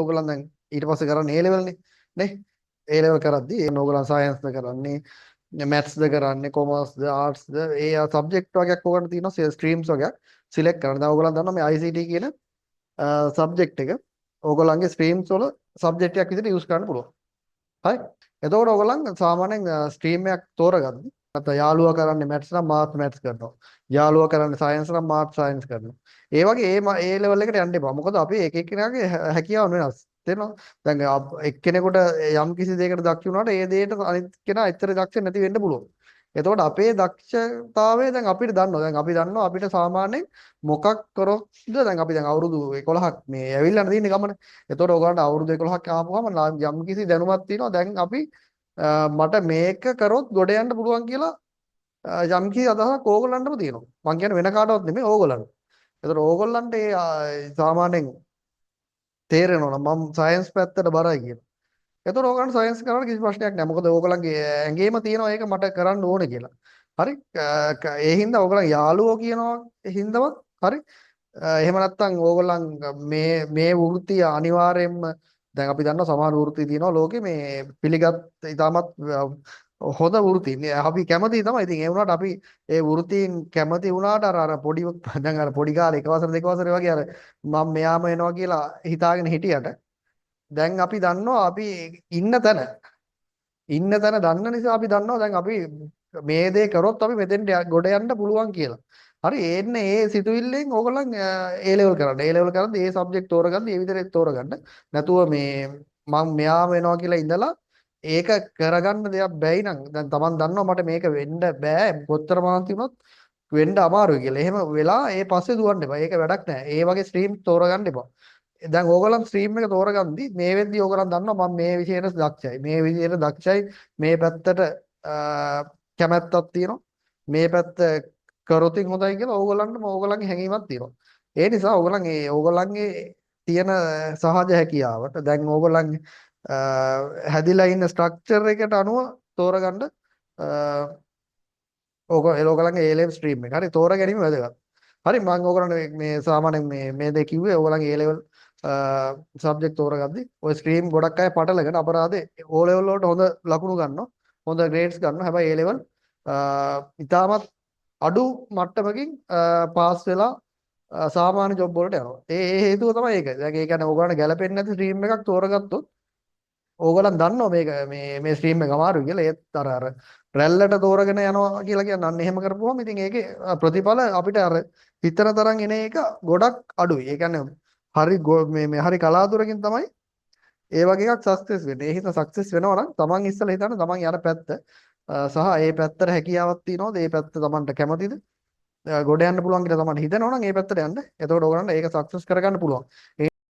ඕගොල්ලන් දැන් ඊට පස්සේ කරන්නේ A level නේ A level කරද්දී ඒ ඕගොල්ලන් සයන්ස් ද කරන්නේ මැත්ස් ද කරන්නේ කොමර්ස් ද ආර්ට්ස් ද ඒ සබ්ජෙක්ට් වගේක් ඕගොල්ලන්ට තියෙනවා ස්ට්‍රීම්ස් වගේක් සිලෙක්ට් කරන්න. දැන් ඕගොල්ලන් දන්නවා මේ ICT කියන සබ්ජෙක්ට් එක ඕගොල්ලන්ගේ ස්ට්‍රීම්ස් වල සබ්ජෙක්ට් එකක් විදිහට යූස් කරන්න පුළුවන්. හරි. එතකොට ඕගොල්ලන් සාමාන්‍යයෙන් ස්ට්‍රීම් එකක් තෝරගද්දි නැත්නම් යාළුවා කරන්නේ මැත්ස් නම් මාත් මැත්ස් කරනවා. යාළුවා කරන්නේ සයන්ස් නම් මාත් සයන්ස් කරනවා. ඒ වගේ ඒ ලෙවල් එකට යන්න එපා. මොකද අපි එක එක්කෙනාගේ හැකියාව වෙනස්. තේරෙනවද? දැන් එක්කෙනෙකුට යම් කිසි දෙයකට දක්ෂ වුණාට ඒ දෙයට අනිත් කෙනා එච්චර දක්ෂ නැති වෙන්න පුළුවන්. එතකොට අපේ දක්ෂතාවය දැන් අපිට දන්නවා. දැන් අපි දන්නවා අපිට සාමාන්‍යයෙන් මොකක් කරොත්ද දැන් අපි දැන් අවුරුදු 11ක් මේ ඇවිල්ලා තියෙන ගමනේ. එතකොට ඔයගොල්ලන්ට අවුරුදු 11ක් ආපුවම යම් කිසි දැනුමක් තියෙනවා. දැන් අපි මට මේක කරොත් ගොඩ යන්න පුළුවන් කියලා යම් කිසි අදහසක් ඕගොල්ලන්ටම තියෙනවා. මං කියන්නේ වෙන කාටවත් නෙමෙයි ඕගොල්ලන්ට. එතකොට ඕගොල්ලන්ට ඒ සාමාන්‍යයෙන් තේරෙනවා මම සයන්ස් පැත්තට බරයි කියලා. එතකොට ඕගොල්ලන්ට සයන්ස් කරන්න කිසි ප්‍රශ්නයක් නැහැ. මොකද ඕගොල්ලන්ගේ ඇඟේම තියෙනවා ඒක මට කරන්න ඕනේ කියලා. හරි? ඒ හින්දා ඕගොල්ලන් යාළුවෝ කියනවා හින්දාවත් හරි? එහෙම නැත්නම් ඕගොල්ලන් මේ වෘත්තිය අනිවාර්යයෙන්ම දැන් අපි දන්නවා සමහර වෘත්ති තියෙනවා ලෝකේ මේ පිළිගත් ඉතාමත් හොඳ වෘත්ති. අපි කැමතියි තමයි. ඉතින් ඒ වුණාට අපි ඒ වෘත්තීන් කැමති වුණාට අර පොඩි දැන් අර පොඩි කාලේ එක වසර දෙක වසරේ වගේ අර මම මෙයාම වෙනවා කියලා හිතාගෙන හිටියට දැන් අපි දන්නවා අපි ඉන්න තැන දන්න නිසා අපි දන්නවා දැන් අපි මේ දේ කරොත් අපි මෙතෙන්ට ගොඩ යන්න පුළුවන් කියලා. හරි එන්නේ ඒ සිතුවිල්ලෙන් ඕගොල්ලන් A level කරන්න. A level කරද්දී ඒ සබ්ජෙක්ට් තෝරගන්න, ඒ විදිහට තෝරගන්න. නැතුව මේ මම මෙයාම වෙනවා කියලා ඉඳලා ඒක කරගන්න දෙයක් බැයි නම් දැන් Taman දන්නවා මට මේක වෙන්න බෑ. කොච්චර මහන්සි වුණත් වෙන්න අමාරුයි කියලා. එහෙම වෙලා ඒ පස්සේ දුවන්න එපා. ඒක වැඩක් නෑ. ඒ වගේ ස්ට්‍රීම් තෝරගන්න එපා. දැන් ඕගොල්ලන් ස්ට්‍රීම් එක තෝරගන්දි මේ වෙද්දි ඕගොල්ලන් දන්නවා මම මේ විෂයට දක්ෂයි. මේ විෂයට දක්ෂයි. මේ පැත්තට කැමැත්තක් තියෙනවා. මේ පැත්ත කරොතින් හොඳයි කියලා ඕගොල්ලන්ගේ හැඟීමක් තියෙනවා. ඒ නිසා ඕගොල්ලන්ගේ තියෙන සහජ හැකියාවට දැන් ඕගොල්ලන් හැදිලා ඉන්න ස්ට්‍රක්චර් එකට අනුව තෝරගන්න ඕගොල්ලන්ගේ A level ස්ට්‍රීම් එක. හරි තෝරා ගැනීම වැදගත්. හරි මම ඕගොල්ලන්ට මේ සාමාන්‍යයෙන් මේ දේ කිව්වේ ඕගොල්ලන්ගේ A level සබ්ජෙක්ට් තෝරගද්දි ඔය ස්ට්‍රීම් ගොඩක් අය පටලගෙන අපරාධේ O level වලට හොඳ ලකුණු ගන්නවා. හොඳ ග්‍රේඩ්ස් ගන්නවා. හැබැයි A level ඉතාමත් අඩු මට්ටමකින් පාස් වෙලා සාමාන්‍ය ජොබ් වලට යනවා. ඒ හේතුව තමයි ඒක. දැන් ඒ කියන්නේ ඕගොල්ලන්ට ගැලපෙන්නේ නැති ස්ට්‍රීම් එකක් තෝරගත්තොත් ඕගොල්ලන් දන්නවා මේ ස්ට්‍රීම් එක අමාරුයි කියලා. ඒත් අර රැල්ලට තෝරගෙන යනවා කියලා කියන්නේ අන්න එහෙම කරපුවම ඉතින් ඒකේ ප්‍රතිඵල අපිට අර හිතන තරම් එන එක ගොඩක් අඩුයි. ඒ කියන්නේ මේ හරි කලාතුරකින් තමයි ඒ වගේ එකක් සක්සස් වෙන්නේ. ඒ හින්දා සක්සස් වෙනවා නම් තමන් ඉස්සෙල්ලා හිතන්න තමන් යන පැත්ත සහ ඒ පැත්තට හැකියාවක් තියනවද? ඒ පැත්ත තමන්ට කැමතිද? ගොඩ යන්න පුළුවන් කියලා තමන්ට හිතෙනවා නම් ඒ පැත්තට යන්න. එතකොට ඕගොල්ලන්ට ඒක සක්සස් කරගන්න පුළුවන්.